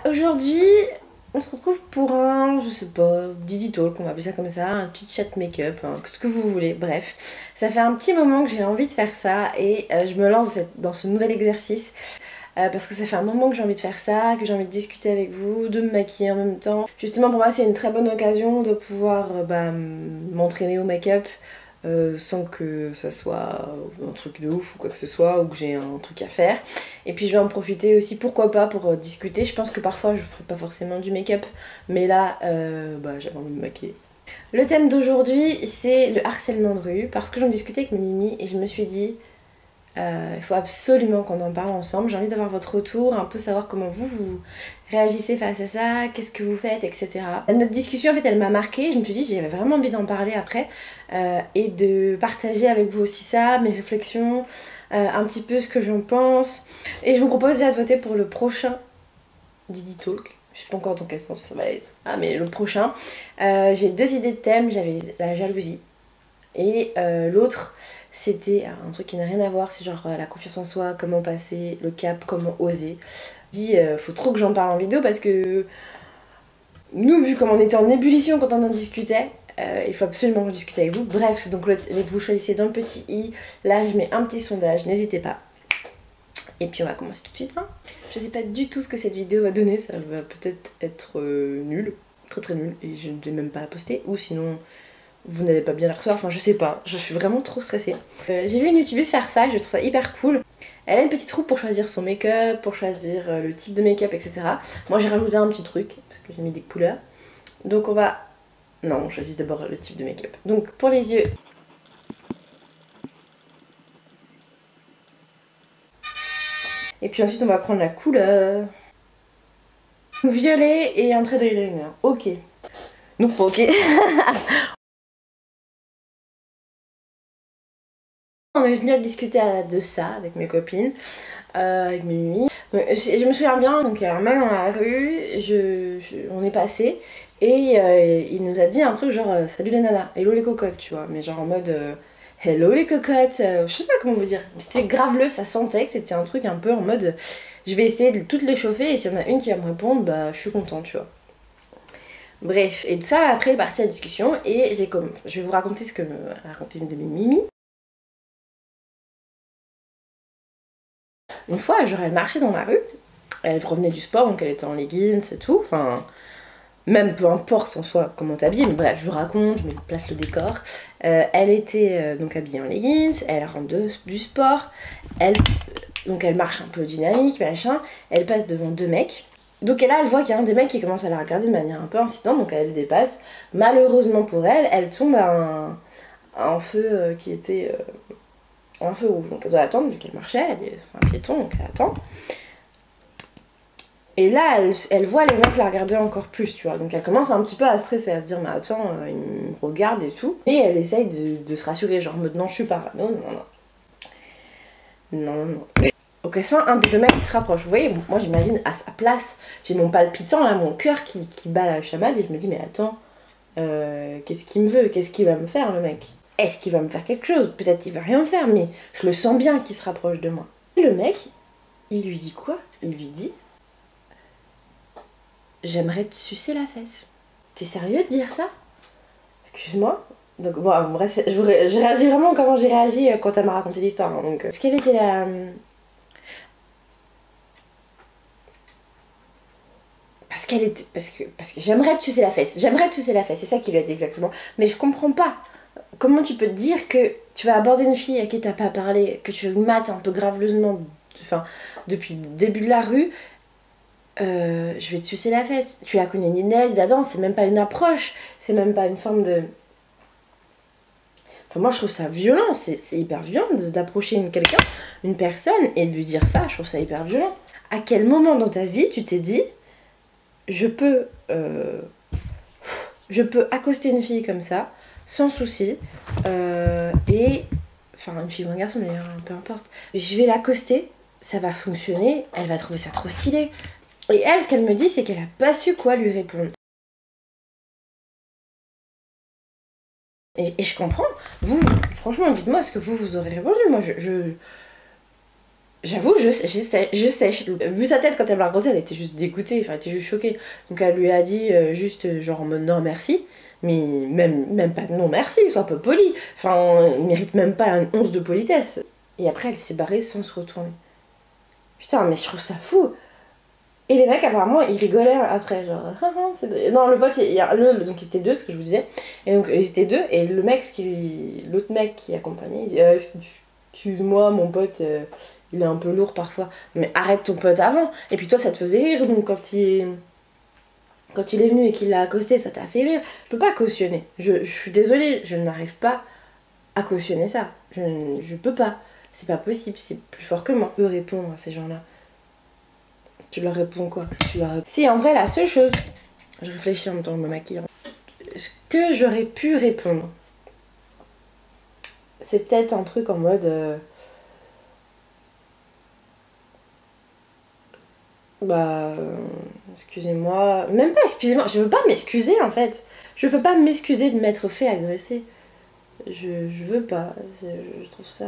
Aujourd'hui, on se retrouve pour un, je sais pas, Didi Talk, on va appeler ça comme ça, un petit chat make-up, hein, ce que vous voulez, bref. Ça fait un petit moment que j'ai envie de faire ça et je me lance dans ce nouvel exercice. Parce que ça fait un moment que j'ai envie de faire ça, que j'ai envie de discuter avec vous, de me maquiller en même temps. Justement pour moi c'est une très bonne occasion de pouvoir m'entraîner au make-up sans que ça soit un truc de ouf ou quoi que ce soit, ou que j'ai un truc à faire. Et puis je vais en profiter aussi, pourquoi pas, pour discuter. Je pense que parfois je ferai pas forcément du make-up, mais là j'avais envie de me maquiller. Le thème d'aujourd'hui c'est le harcèlement de rue, parce que j'en discutais avec Mimi et je me suis dit il faut absolument qu'on en parle ensemble. J'ai envie d'avoir votre retour, un peu savoir comment vous réagissez face à ça, qu'est-ce que vous faites, etc. Notre discussion en fait elle m'a marquée, je me suis dit j'avais vraiment envie d'en parler après et de partager avec vous aussi ça, mes réflexions, un petit peu ce que j'en pense. Et je vous propose déjà de voter pour le prochain Didi Talk. Je sais pas encore dans quel sens ça va être. Ah mais le prochain. J'ai deux idées de thèmes, j'avais la jalousie et l'autre c'était un truc qui n'a rien à voir, c'est genre la confiance en soi, comment passer le cap, comment oser. Je dis faut trop que j'en parle en vidéo parce que nous, vu comme on était en ébullition quand on en discutait, il faut absolument discuter avec vous. Bref, donc vous choisissez dans le petit i, là je mets un petit sondage, n'hésitez pas. Et puis on va commencer tout de suite. Hein. Je sais pas du tout ce que cette vidéo va donner, ça va peut-être être nul, très très nul, et je ne vais même pas la poster, ou sinon vous n'allez pas bien la recevoir, enfin je sais pas, je suis vraiment trop stressée. J'ai vu une youtubeuse faire ça, je trouve ça hyper cool. Elle a une petite roue pour choisir son make-up, pour choisir le type de make-up, etc. Moi j'ai rajouté un petit truc, parce que j'ai mis des couleurs. Donc on va... Non, on choisit d'abord le type de make-up. Donc pour les yeux... Et puis ensuite on va prendre la couleur. Violet et un trait d'eyeliner. Ok. Non pas ok. On est venu à discuter de ça avec mes copines, avec mes nuits. Je me souviens bien, donc il y a un mec dans la rue, on est passé et il nous a dit un truc genre salut les nanas, hello les cocottes, tu vois, mais genre en mode hello les cocottes, je sais pas comment vous dire. C'était graveleux, ça sentait que c'était un truc un peu en mode je vais essayer de toutes les chauffer et s'il y en a une qui va me répondre, bah je suis contente, tu vois. Bref, et tout ça après est parti à la discussion et je vais vous raconter ce que a raconté une de mes Mimi. Une fois, genre, elle marchait dans la rue, elle revenait du sport, donc elle était en leggings et tout, enfin, même peu importe en soi comment t'habilles, mais bref, je vous raconte, je me place le décor. Elle était donc habillée en leggings, elle rentre du sport, donc elle marche un peu dynamique, machin, elle passe devant deux mecs. Donc là, elle voit qu'il y a un des mecs qui commence à la regarder de manière un peu incidente, donc elle le dépasse. Malheureusement pour elle, elle tombe à un feu qui était... un feu rouge, donc elle doit attendre vu qu'elle marchait, c'est un piéton donc elle attend. Et là elle voit les mecs la regarder encore plus, tu vois, donc elle commence un petit peu à stresser, à se dire mais attends, ils me regardent et tout. Et elle essaye de se rassurer, genre mode non je suis pas, non. Donc elle sent un des deux mecs qui se rapproche, vous voyez, moi j'imagine à sa place, j'ai mon palpitant là, mon cœur qui bat la chamade et je me dis mais attends, qu'est-ce qu'il me veut, qu'est-ce qu'il va me faire le mec? Est-ce qu'il va me faire quelque chose? Peut-être il va rien faire, mais je le sens bien qu'il se rapproche de moi. Et le mec, il lui dit quoi? Il lui dit j'aimerais te sucer la fesse. T'es sérieux de dire ça? Excuse-moi. Donc bon, bref, j'ai réagi vraiment comment j'ai réagi quand elle m'a raconté l'histoire. Hein, donc, est-ce qu'elle était là parce qu'elle était... Parce que j'aimerais te sucer la fesse. J'aimerais te sucer la fesse, c'est ça qu'il lui a dit exactement. Mais je comprends pas. Comment tu peux te dire que tu vas aborder une fille à qui t'as pas parlé, que tu mates un peu graveleusement, enfin, depuis le début de la rue, je vais te sucer la fesse. Tu la connais ni d'elle, d'Adam, c'est même pas une approche, c'est même pas une forme de... Enfin, moi je trouve ça violent, c'est hyper violent d'approcher quelqu'un, une personne, et de lui dire ça, je trouve ça hyper violent. À quel moment dans ta vie tu t'es dit, je peux accoster une fille comme ça, sans souci, et... Enfin, une fille ou un garçon d'ailleurs, peu importe. Je vais l'accoster, ça va fonctionner, elle va trouver ça trop stylé. Et elle, ce qu'elle me dit, c'est qu'elle a pas su quoi lui répondre. Et je comprends. Vous, franchement, dites-moi ce que vous aurez répondu. Moi, J'avoue, je sais. Vu sa tête quand elle me l'a raconté, elle était juste dégoûtée, enfin elle était juste choquée. Donc elle lui a dit juste genre en mode non merci, mais même pas non merci, sois pas poli. Enfin, il mérite même pas une once de politesse. Et après elle s'est barrée sans se retourner. Putain, mais je trouve ça fou. Et les mecs apparemment ils rigolaient après, genre non le pote, donc ils étaient deux, ce que je vous disais. Et donc ils étaient deux, et l'autre mec qui accompagnait, il dit excuse-moi mon pote, il est un peu lourd parfois. Mais arrête ton pote avant. Et puis toi ça te faisait rire, donc quand il est venu et qu'il l'a accosté, ça t'a fait rire. Je peux pas cautionner. Je suis désolée, je n'arrive pas à cautionner ça. Je peux pas. C'est pas possible, c'est plus fort que moi. Je peux répondre à ces gens-là. Tu leur réponds quoi? Si, en vrai, la seule chose... Je réfléchis en même temps que je me maquille. Ce que j'aurais pu répondre, c'est peut-être un truc en mode... excusez-moi... Même pas excusez-moi, je veux pas m'excuser en fait. Je veux pas m'excuser de m'être fait agresser. Je veux pas. Je trouve ça...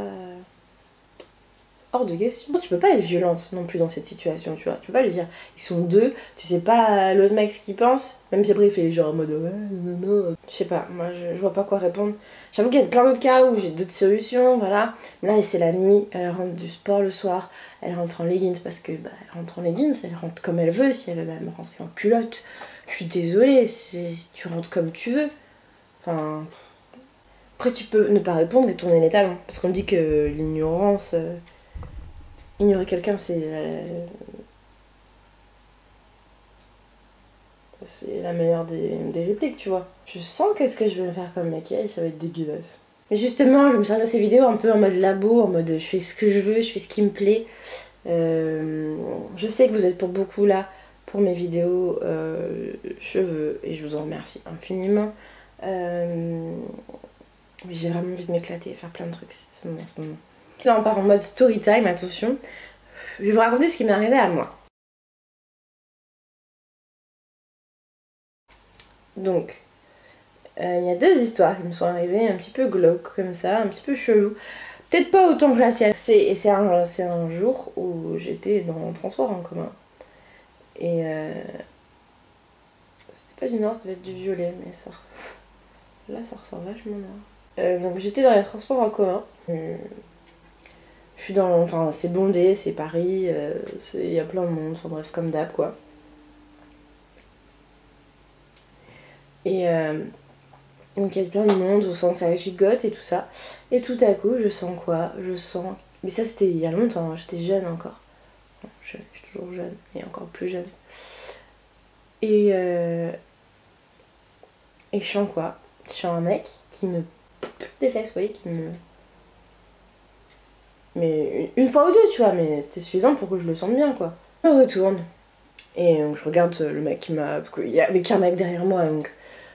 hors de question. Tu peux pas être violente non plus dans cette situation, tu vois. Tu peux pas lui dire, ils sont deux, tu sais pas l'autre mec ce qu'il pense, même si après il fait genre en mode ouais, non. Je sais pas, moi je vois pas quoi répondre. J'avoue qu'il y a plein d'autres cas où j'ai d'autres solutions, voilà. Là c'est la nuit, elle rentre du sport le soir, elle rentre en leggings parce que bah elle rentre en leggings, elle rentre comme elle veut, si elle veut même rentrer en culotte. Je suis désolée, tu rentres comme tu veux. Enfin. Après tu peux ne pas répondre et tourner les talons. Parce qu'on dit que l'ignorance. Ignorer quelqu'un, c'est la meilleure des répliques, tu vois. Je sens que ce que je vais faire comme maquillage, ça va être dégueulasse. Mais justement, je me sers de ces vidéos un peu en mode labo, en mode je fais ce que je veux, je fais ce qui me plaît. Je sais que vous êtes pour beaucoup là, pour mes vidéos cheveux, et je vous en remercie infiniment. Mais j'ai vraiment envie de m'éclater et faire plein de trucs en ce moment. Là on part en mode story time, attention. Je vais vous raconter ce qui m'est arrivé à moi. Donc, il y a deux histoires qui me sont arrivées un petit peu glauques comme ça, un petit peu chelou. Peut-être pas autant que la sienne. C'est un jour où j'étais dans le transport en commun. Et c'était pas du noir, ça devait être du violet, mais ça... Là ça ressort vachement noir. Donc j'étais dans les transports en commun. Je suis dans... Enfin c'est bondé, c'est Paris, il y a plein de monde, enfin bref comme d'hab quoi. Et donc il y a plein de monde, on sent que ça gigote et tout ça. Et tout à coup je sens quoi? Je sens... Mais ça c'était il y a longtemps, hein, j'étais jeune encore. Enfin, je suis toujours jeune, et encore plus jeune. Et je sens quoi? Je sens un mec qui me... des fesses, vous voyez, qui me... Mais une fois ou deux, tu vois, mais c'était suffisant pour que je le sente bien, quoi. Je me retourne. Et donc, je regarde le mec qui m'a... Il y avait qu'un mec derrière moi, donc...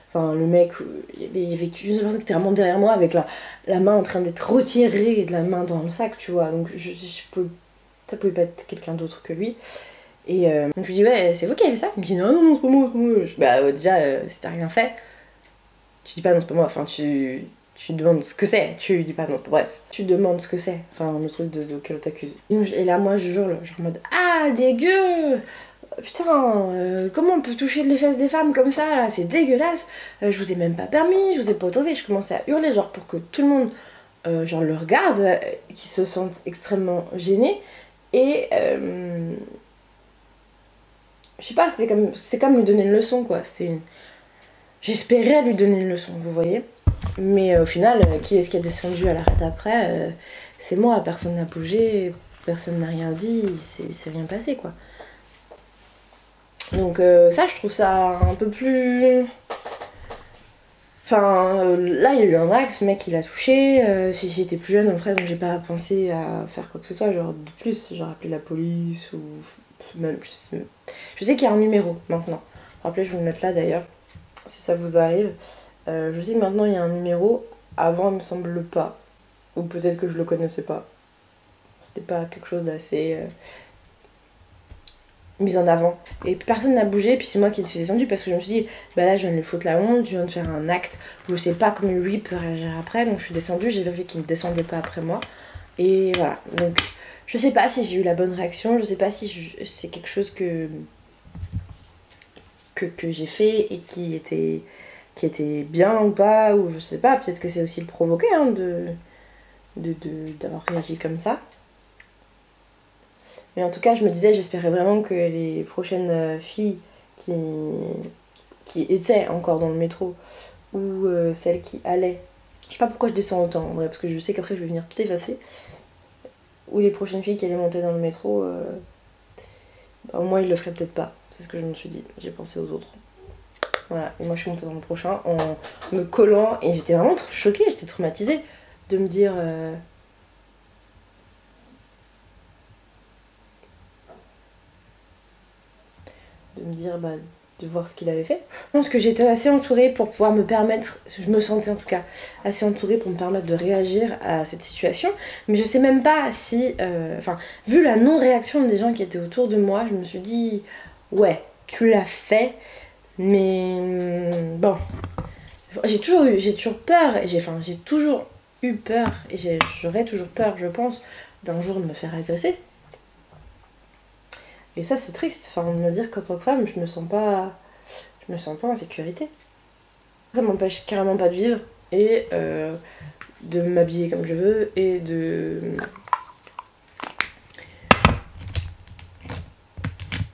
Enfin, le mec... Il y avait une seule personne qui était vraiment derrière moi, avec la main en train d'être retirée de la main dans le sac, tu vois. Donc, ça pouvait pas être quelqu'un d'autre que lui. Et donc, je lui dis, ouais, c'est vous qui avez fait ça? Il me dit, non, non, c'est pas moi, c'est pas moi. Bah, ouais, déjà, si t'as rien fait, tu dis pas non, c'est pas moi. Enfin, tu demandes ce que c'est, tu dis pas non, bref. Tu demandes ce que c'est, enfin le truc de auquel on t'accuse. Et là moi je jure, genre en mode ah dégueu. Putain, comment on peut toucher les fesses des femmes comme ça là, c'est dégueulasse. Je vous ai même pas permis, je vous ai pas autorisé. Je commençais à hurler genre pour que tout le monde genre le regarde, qu'ils se sentent extrêmement gênés. Et je sais pas, c'est comme lui donner une leçon quoi. J'espérais lui donner une leçon, vous voyez. Mais au final, qui est-ce qui a descendu à l'arrêt après? C'est moi, personne n'a bougé, personne n'a rien dit, c'est rien passé quoi. Donc ça, je trouve ça un peu plus... Enfin, là, il y a eu un acte, ce mec il a touché. Si j'étais plus jeune, après, donc j'ai pas pensé à faire quoi que ce soit, genre de plus, genre appeler la police ou même... Je sais qu'il y a un numéro maintenant. Rappelez, je vais le mettre là d'ailleurs, si ça vous arrive. Je sais que maintenant il y a un numéro, avant il me semble pas, ou peut-être que je le connaissais pas. C'était pas quelque chose d'assez mis en avant. Et personne n'a bougé, puis c'est moi qui suis descendue parce que je me suis dit, bah là je viens de lui foutre la honte, je viens de faire un acte où je sais pas comment lui peut réagir après, donc je suis descendue, j'ai vérifié qu'il ne descendait pas après moi. Et voilà, donc Je sais pas si j'ai eu la bonne réaction, je sais pas si c'est quelque chose que j'ai fait et qui était bien ou pas, ou je sais pas, peut-être que c'est aussi le provoquer hein, d'avoir réagi comme ça. Mais en tout cas, je me disais, j'espérais vraiment que les prochaines filles qui étaient encore dans le métro, ou celles qui allaient, je sais pas pourquoi je descends autant en vrai, parce que je sais qu'après je vais venir tout effacer, ou les prochaines filles qui allaient monter dans le métro, au moins ils le feraient peut-être pas. C'est ce que je me suis dit, j'ai pensé aux autres. Voilà, et moi je suis montée dans le prochain en me collant, et j'étais vraiment choquée, j'étais traumatisée de me dire... bah, de voir ce qu'il avait fait. Je pense que j'étais assez entourée pour pouvoir me permettre, je me sentais en tout cas assez entourée pour me permettre de réagir à cette situation, mais je sais même pas si, enfin, vu la non-réaction des gens qui étaient autour de moi, je me suis dit, ouais, tu l'as fait, mais bon, j'ai toujours peur, j'ai toujours eu peur, et j'aurais toujours peur, je pense, d'un jour de me faire agresser. Et ça c'est triste, enfin de me dire qu'en tant que femme je me sens pas en sécurité. Ça m'empêche carrément pas de vivre et de m'habiller comme je veux et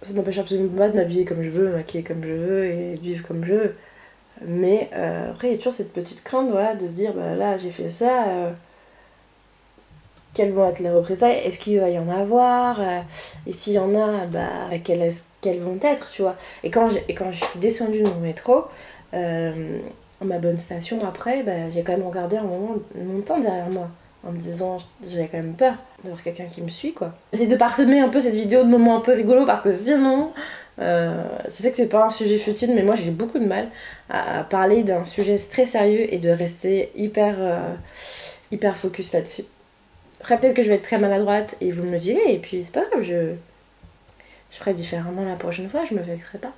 ça m'empêche absolument pas de m'habiller comme je veux, maquiller comme je veux et de vivre comme je veux. Mais après il y a toujours cette petite crainte voilà, de se dire bah là j'ai fait ça, quelles vont être les représailles, est-ce qu'il va y en avoir, et s'il y en a, bah, quelles vont être, tu vois. Et quand je suis descendue de mon métro, ma bonne station après, bah, j'ai quand même regardé un moment mon temps derrière moi, en me disant, j'avais quand même peur d'avoir quelqu'un qui me suit, quoi. J'essaie de parsemer un peu cette vidéo de moments un peu rigolos, parce que sinon, je sais que c'est pas un sujet futile, mais moi j'ai beaucoup de mal à parler d'un sujet très sérieux et de rester hyper focus là-dessus. Après peut-être que je vais être très maladroite et vous me le direz et puis c'est pas grave, je ferai différemment la prochaine fois, je me vexerai pas.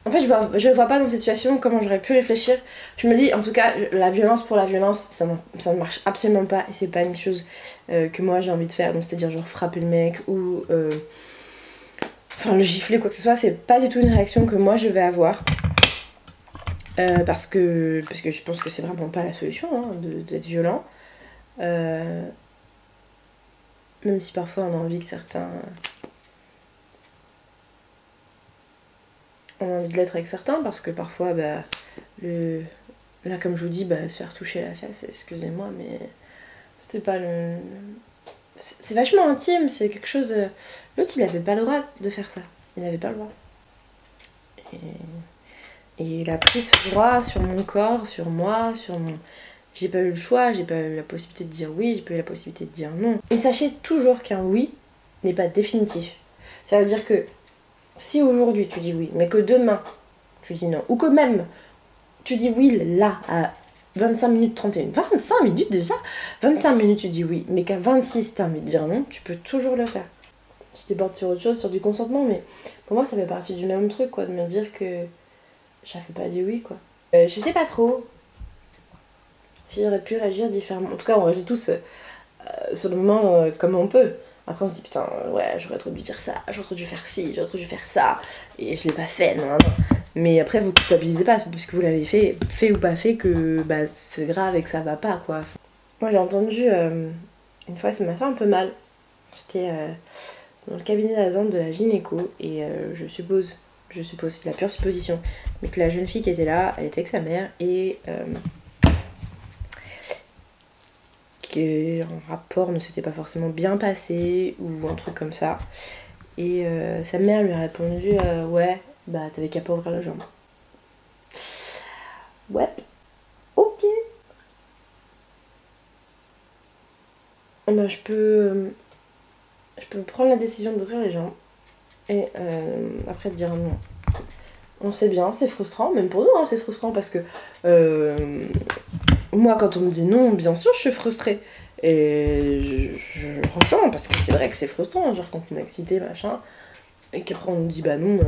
En fait je vois pas dans cette situation comment j'aurais pu réfléchir. Je me dis en tout cas la violence pour la violence ça ne marche absolument pas et c'est pas une chose que moi j'ai envie de faire, donc c'est-à-dire genre frapper le mec ou enfin le gifler quoi que ce soit, c'est pas du tout une réaction que moi je vais avoir. Parce que je pense que c'est vraiment pas la solution hein, d'être violent. Même si parfois on a envie que certains... On a envie de l'être avec certains parce que parfois, bah, là comme je vous dis, bah, se faire toucher la face, excusez-moi, mais c'était pas le... C'est vachement intime, c'est quelque chose... L'autre il avait pas le droit de faire ça, il avait pas le droit. Et il a pris ce droit sur mon corps, sur moi, sur mon... J'ai pas eu le choix, j'ai pas eu la possibilité de dire oui, j'ai pas eu la possibilité de dire non. Et sachez toujours qu'un oui n'est pas définitif. Ça veut dire que si aujourd'hui tu dis oui, mais que demain tu dis non, ou que même tu dis oui là à 25 minutes 31, 25 minutes déjà, 25 minutes tu dis oui, mais qu'à 26 t'as envie de dire non, tu peux toujours le faire. Je déborde sur autre chose, sur du consentement, mais pour moi ça fait partie du même truc quoi, de me dire que j'avais pas dit oui quoi. Je sais pas trop si j'aurais pu réagir différemment. En tout cas, on réagit tous sur le moment comme on peut. Après, on se dit putain, ouais, j'aurais trop dû dire ça, j'aurais trop dû faire ci, j'aurais trop dû faire ça, et je l'ai pas fait, non. Mais après, vous culpabilisez pas, puisque vous l'avez fait ou pas fait, que bah, c'est grave et que ça va pas, quoi. Moi, j'ai entendu une fois, ça m'a fait un peu mal. J'étais dans le cabinet d'attente de la gynéco, et je suppose, c'est la pure supposition, mais que la jeune fille qui était là, elle était avec sa mère, et un rapport ne s'était pas forcément bien passé ou un truc comme ça. Et sa mère lui a répondu ouais, bah t'avais qu'à pas ouvrir la jambe. Ouais, ok. Bah, je peux prendre la décision d'ouvrir les jambes et après te dire non. On sait bien, c'est frustrant, même pour nous, hein, c'est frustrant parce que moi, quand on me dit non, bien sûr, je suis frustrée. Et je ressens, parce que c'est vrai que c'est frustrant, genre quand on est excité, machin, et qu'après on nous dit bah non,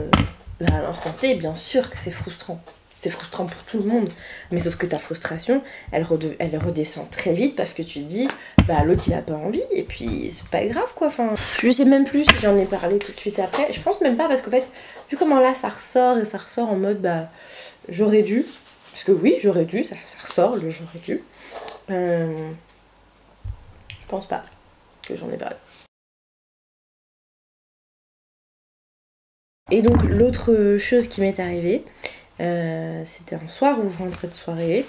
là à l'instant T, bien sûr que c'est frustrant. c'est frustrant pour tout le monde. Mais sauf que ta frustration, elle redescend très vite parce que tu te dis, bah l'autre il a pas envie et puis c'est pas grave quoi. Enfin, je sais même plus si j'en ai parlé tout de suite après. Je pense même pas parce qu'en fait, vu comment là ça ressort et ça ressort en mode bah j'aurais dû. Parce que oui, j'aurais dû, ça ressort le j'aurais dû. Je pense pas que j'en ai parlé. Et donc l'autre chose qui m'est arrivée, c'était un soir où je rentrais de soirée.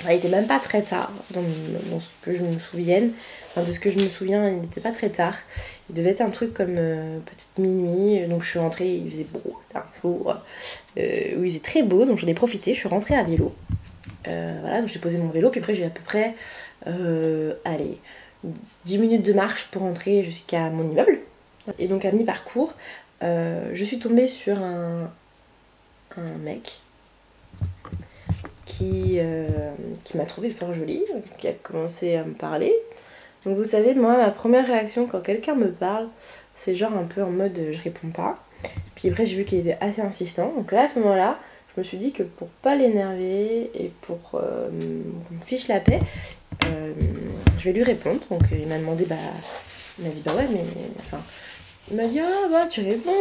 Enfin, il était même pas très tard dans ce que je me souvienne. Enfin, de ce que je me souviens, il n'était pas très tard. Il devait être un truc comme peut-être minuit. Donc je suis rentrée, il faisait beau. C'était un jour où il faisait très beau, donc j'en ai profité. Je suis rentrée à vélo. Voilà, donc j'ai posé mon vélo. Puis après, j'ai à peu près, allez, 10 minutes de marche pour rentrer jusqu'à mon immeuble. Et donc à mi-parcours, je suis tombée sur un mec qui m'a trouvée fort jolie, qui a commencé à me parler. Donc vous savez, moi, ma première réaction quand quelqu'un me parle, c'est genre un peu en mode je réponds pas. Puis après, j'ai vu qu'il était assez insistant. Donc là, à ce moment-là, je me suis dit que pour pas l'énerver et pour qu'on me fiche la paix, je vais lui répondre. Donc il m'a demandé, il m'a dit bah ouais, mais enfin. Il m'a dit ah bah tu réponds,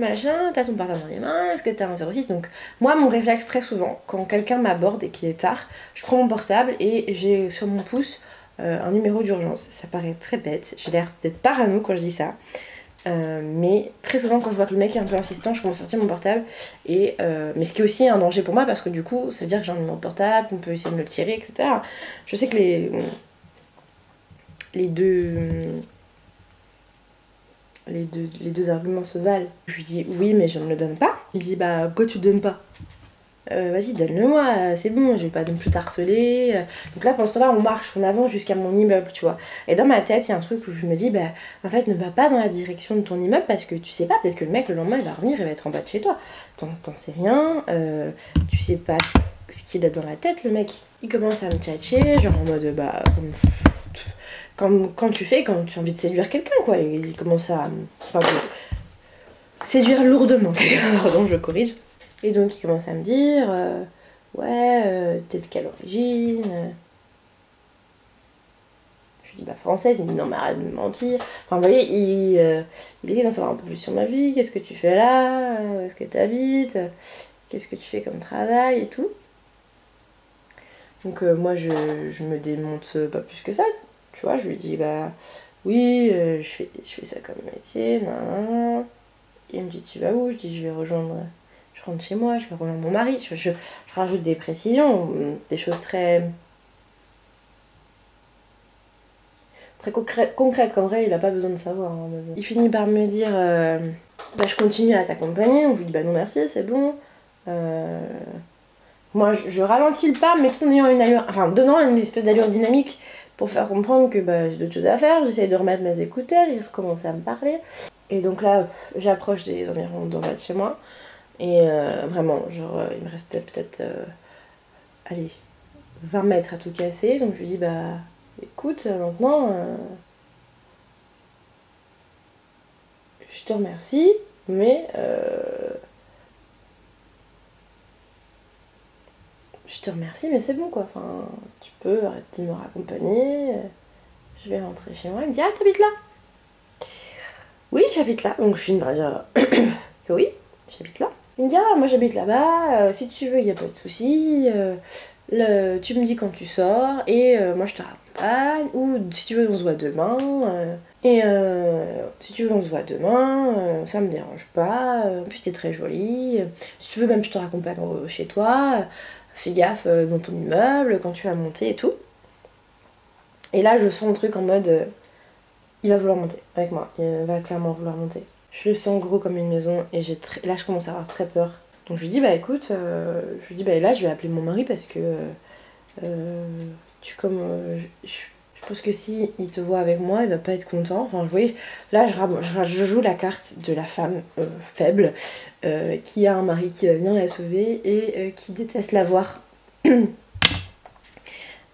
machin, t'as ton portable dans les mains, est-ce que t'as un 06? Donc moi mon réflexe très souvent, quand quelqu'un m'aborde et qu'il est tard, je prends mon portable et j'ai sur mon pouce un numéro d'urgence. Ça paraît très bête, j'ai l'air d'être parano quand je dis ça. Mais très souvent quand je vois que le mec est un peu insistant, je commence à sortir mon portable et mais ce qui est aussi un danger pour moi parce que du coup ça veut dire que j'ai un numéro de portable, qu'on peut essayer de me le tirer, etc. Je sais que les deux arguments se valent. Je lui dis oui mais je ne le donne pas. Il me dit bah pourquoi tu le donnes pas? Vas-y donne-le-moi, c'est bon, je vais pas non plus t'harceler. Donc là pour l'instant on marche, on avance jusqu'à mon immeuble, tu vois. Et dans ma tête il y a un truc où je me dis bah en fait ne va pas dans la direction de ton immeuble parce que tu sais pas, peut-être que le mec le lendemain il va revenir, il va être en bas de chez toi. T'en sais rien, tu sais pas ce qu'il a dans la tête le mec. Il commence à me tchatcher, genre en mode bah quand tu as envie de séduire quelqu'un, quoi. Et il commence à séduire lourdement quelqu'un, pardon, je corrige. Et donc il commence à me dire ouais, t'es de quelle origine? Je lui dis bah française, il me dit non mais arrête de me mentir. Enfin vous voyez, il essaie d'en savoir un peu plus sur ma vie, qu'est-ce que tu fais là, où est-ce que t'habites, qu'est-ce que tu fais comme travail et tout. Donc moi je me démonte pas plus que ça. Tu vois, je lui dis bah oui, je fais ça comme métier, nan. Il me dit tu vas où? Je dis je rentre chez moi, je vais rejoindre mon mari. Je rajoute des précisions, des choses très concrètes qu'en vrai il a pas besoin de savoir. Hein, il finit par me dire bah je continue à t'accompagner. Donc je lui dis bah non merci, c'est bon. Moi je ralentis le pas mais tout en ayant une allure, enfin donnant une espèce d'allure dynamique pour faire comprendre que bah, j'ai d'autres choses à faire. J'essaye de remettre mes écouteurs, il recommence à me parler. Et donc là, j'approche des environs d'en bas de chez moi. Et vraiment, genre, il me restait peut-être, allez, 20 mètres à tout casser. Donc je lui dis, bah, écoute, maintenant, je te remercie, mais je te remercie, mais c'est bon, quoi. Enfin, tu peux arrêter de me raccompagner. Je vais rentrer chez moi. Il me dit, ah, t'habites là? Oui, j'habite là. Donc je finis par dire que oui, j'habite là. Il me dit ah moi j'habite là-bas, si tu veux il n'y a pas de souci, tu me dis quand tu sors et moi je te raccompagne, ou si tu veux on se voit demain, si tu veux on se voit demain, ça me dérange pas, en plus t'es très jolie, si tu veux même je te raccompagne chez toi, fais gaffe dans ton immeuble quand tu vas monter et tout. Et là je sens le truc en mode il va vouloir monter avec moi, il va clairement vouloir monter. Je le sens gros comme une maison et là je commence à avoir très peur. Donc je lui dis bah écoute, je lui dis bah là je vais appeler mon mari parce que je pense que si il te voit avec moi il va pas être content. Enfin vous voyez, là je joue la carte de la femme faible qui a un mari qui vient la sauver et qui déteste la voir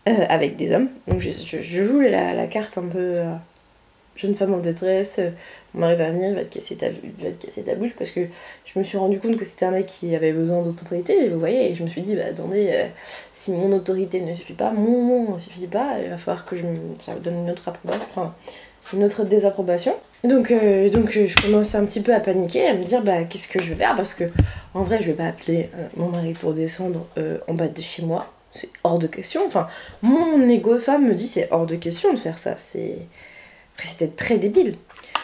avec des hommes. Donc je joue la carte un peu jeune femme en détresse, mon mari va venir, il va te casser ta bouche, parce que je me suis rendu compte que c'était un mec qui avait besoin d'autorité, vous voyez, et je me suis dit, bah attendez, si mon autorité ne suffit pas, mon nom ne suffit pas, il va falloir que ça me donne une autre approbation, enfin, une autre désapprobation. Donc je commençais un petit peu à paniquer, à me dire, bah qu'est-ce que je vais faire, parce que en vrai, je vais pas appeler mon mari pour descendre en bas de chez moi, c'est hors de question, enfin, mon ego de femme me dit, c'est hors de question de faire ça, c'était très débile.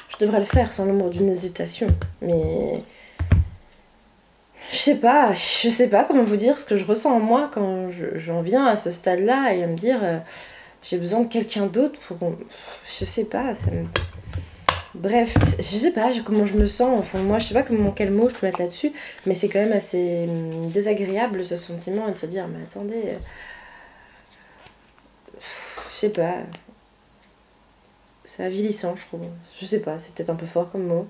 Je devrais le faire sans l'ombre d'une hésitation. Mais je sais pas comment vous dire ce que je ressens en moi quand j'en viens à ce stade-là et à me dire j'ai besoin de quelqu'un d'autre pour... Je sais pas, ça me... Bref, je sais pas comment je me sens au fond de moi, je sais pas quel mot je peux mettre là-dessus, mais c'est quand même assez désagréable ce sentiment et de se dire mais attendez... je sais pas... C'est avilissant, je trouve. Je sais pas, c'est peut-être un peu fort comme mot.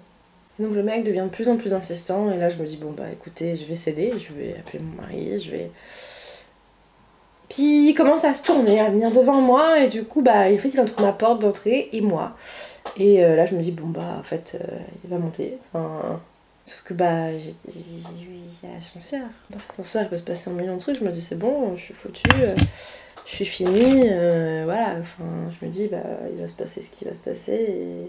Et donc le mec devient de plus en plus insistant, et là je me dis, bon bah écoutez, je vais céder, je vais appeler mon mari, je vais... Puis il commence à se tourner, à venir devant moi, et du coup, bah en fait il est entre ma porte d'entrée et moi. Et là je me dis, bon bah en fait, il va monter. Enfin... Sauf que bah, il y a l'ascenseur. Dans l'ascenseur, il peut se passer un million de trucs, je me dis, c'est bon, je suis foutue. Je suis finie, voilà, enfin, je me dis, bah, il va se passer ce qui va se passer,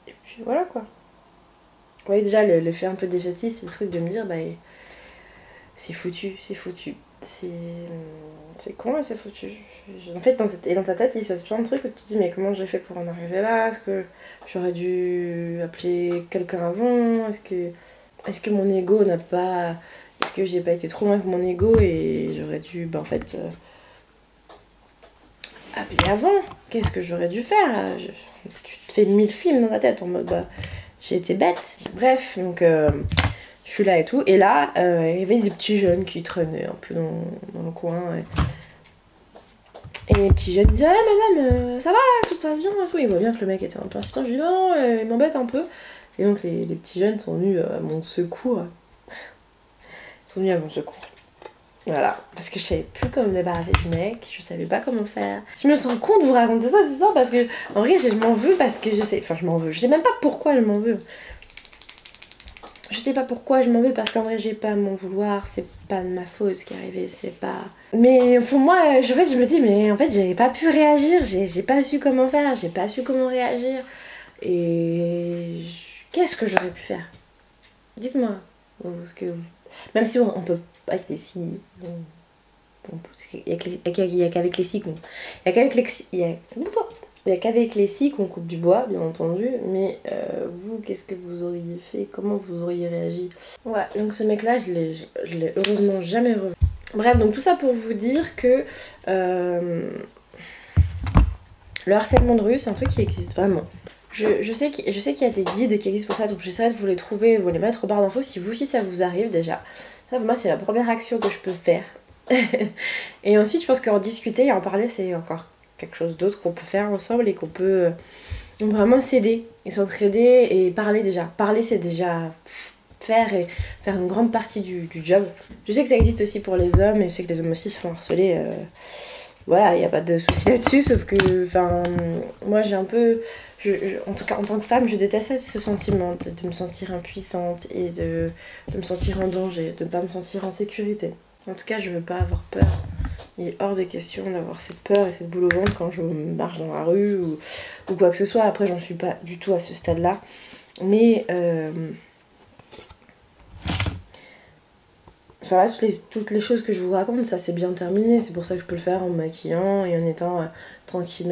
et puis voilà, quoi. Vous voyez, déjà, l'effet un peu défaitiste, c'est le truc de me dire, bah, c'est foutu, c'est foutu. C'est con, et c'est foutu. En fait, dans ta tête, il se passe plein de trucs où tu te dis, mais comment j'ai fait pour en arriver là? Est-ce que j'aurais dû appeler quelqu'un avant? Est-ce que mon ego n'a pas... Est-ce que j'ai pas été trop loin avec mon ego et j'aurais dû, bah en fait, appeler avant? Qu'est-ce que j'aurais dû faire? Tu te fais 1000 films dans ta tête en mode, bah, j'ai été bête. Bref, donc je suis là et tout. Et là, il y avait des petits jeunes qui traînaient un peu dans le coin. Et les petits jeunes disaient, ah madame, ça va là, tout se passe bien et tout. Ils voient bien que le mec était un peu insistant. Je dis, non, il m'embête un peu. Et donc les petits jeunes sont venus à mon secours. Sont venus à mon secours. Voilà, parce que je savais plus comment me débarrasser du mec, je savais pas comment faire. Je me sens con de vous raconter ça, c'est ça, parce que en vrai, je m'en veux parce que je sais même pas pourquoi je m'en veux. Je sais pas pourquoi je m'en veux, parce qu'en vrai, j'ai pas à m'en vouloir, c'est pas de ma faute ce qui est arrivé, c'est pas... Mais au fond, moi, en fait, je me dis, mais en fait, j'avais pas pu réagir, j'ai pas su comment faire, j'ai pas su comment réagir. Et... Qu'est-ce que j'aurais pu faire? Dites-moi, même si on peut pas être si... Il n'y a qu'avec les scies qu'on... Il y a qu'avec les scies qu'on coupe du bois, bien entendu, mais vous, qu'est-ce que vous auriez fait? Comment vous auriez réagi? Ouais, donc ce mec-là, je l'ai heureusement jamais revu. Bref, donc tout ça pour vous dire que le harcèlement de rue, c'est un truc qui existe vraiment. Je sais qu'il y a des guides qui existent pour ça, donc j'essaierai de vous les trouver, vous les mettre au barre d'infos si vous aussi ça vous arrive déjà. Ça, pour moi, c'est la première action que je peux faire. Et ensuite, je pense qu'en discuter et en parler, c'est encore quelque chose d'autre qu'on peut faire ensemble et qu'on peut vraiment s'aider et s'entraider et parler déjà. Parler, c'est déjà faire une grande partie du job. Je sais que ça existe aussi pour les hommes et je sais que les hommes aussi se font harceler. Voilà, il n'y a pas de souci là-dessus, sauf que, enfin, moi j'ai un peu... en tout cas, en tant que femme, je déteste ce sentiment de me sentir impuissante et de me sentir en danger, de ne pas me sentir en sécurité. En tout cas, je veux pas avoir peur. Il est hors de question d'avoir cette peur et cette boule au ventre quand je marche dans la rue ou quoi que ce soit. Après, j'en suis pas du tout à ce stade-là. Mais... Enfin là, toutes les choses que je vous raconte, ça c'est bien terminé. C'est pour ça que je peux le faire en me maquillant et en étant tranquille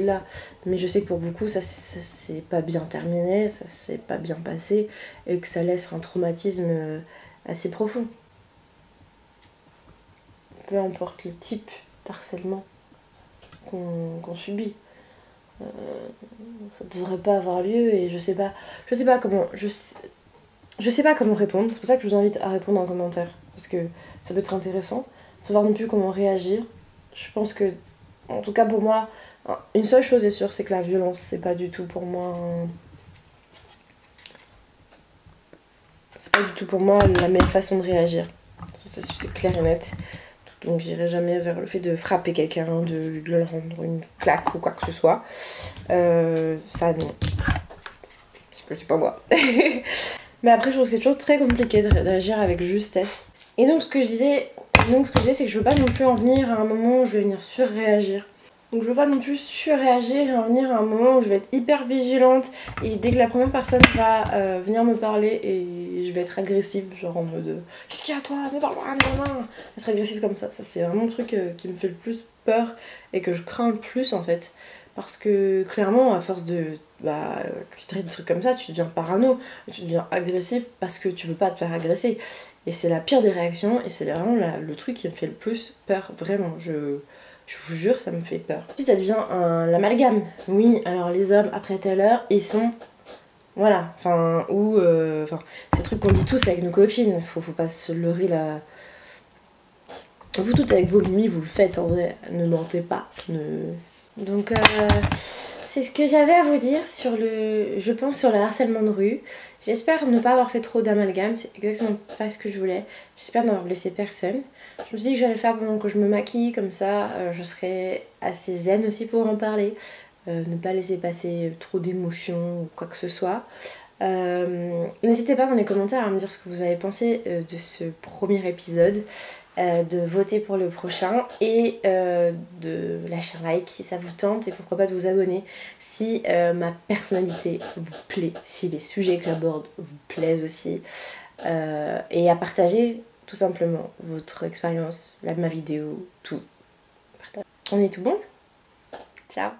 là. Mais je sais que pour beaucoup, ça c'est pas bien terminé, ça s'est pas bien passé et que ça laisse un traumatisme assez profond. Peu importe le type d'harcèlement qu'on subit. Ça devrait pas avoir lieu et je sais pas comment... Je sais pas comment répondre, c'est pour ça que je vous invite à répondre en commentaire, parce que ça peut être intéressant, savoir non plus comment réagir. Je pense que, en tout cas pour moi, une seule chose est sûre, c'est que la violence, c'est pas du tout pour moi... C'est pas du tout pour moi la meilleure façon de réagir. C'est clair et net. Donc j'irai jamais vers le fait de frapper quelqu'un, de leur rendre une claque ou quoi que ce soit. Ça non. C'est pas moi. Mais après je trouve que c'est toujours très compliqué d'agir avec justesse. Et donc ce que je disais, c'est que je veux pas non plus en venir à un moment où je vais venir surréagir. Donc je veux pas non plus surréagir et en venir à un moment où je vais être hyper vigilante et dès que la première personne va venir me parler et je vais être agressive, genre en mode qu'est-ce qu'il y a à toi, me parle-moi, non. Être agressive comme ça c'est vraiment le truc qui me fait le plus peur et que je crains le plus en fait. Parce que clairement à force de des trucs comme ça, tu deviens parano, tu deviens agressif parce que tu veux pas te faire agresser. Et c'est la pire des réactions et c'est vraiment le truc qui me fait le plus peur, vraiment. Je vous jure, ça me fait peur. Puis ça devient l'amalgame. Oui, alors les hommes, après telle heure, ils sont... Voilà, enfin, ou... ces trucs qu'on dit tous avec nos copines. Faut pas se leurrer là. Vous toutes avec vos mimiques, vous le faites en vrai. Ne mentez pas. Donc, c'est ce que j'avais à vous dire sur je pense, sur le harcèlement de rue. J'espère ne pas avoir fait trop d'amalgame, c'est exactement pas ce que je voulais. J'espère n'avoir blessé personne. Je me suis dit que j'allais le faire pendant que je me maquille, comme ça je serai assez zen aussi pour en parler. Ne pas laisser passer trop d'émotions ou quoi que ce soit. N'hésitez pas dans les commentaires à me dire ce que vous avez pensé de ce premier épisode. De voter pour le prochain et de lâcher un like si ça vous tente et pourquoi pas de vous abonner si ma personnalité vous plaît, si les sujets que j'aborde vous plaisent aussi et à partager tout simplement votre expérience, ma vidéo, tout. On est tout bon? Ciao!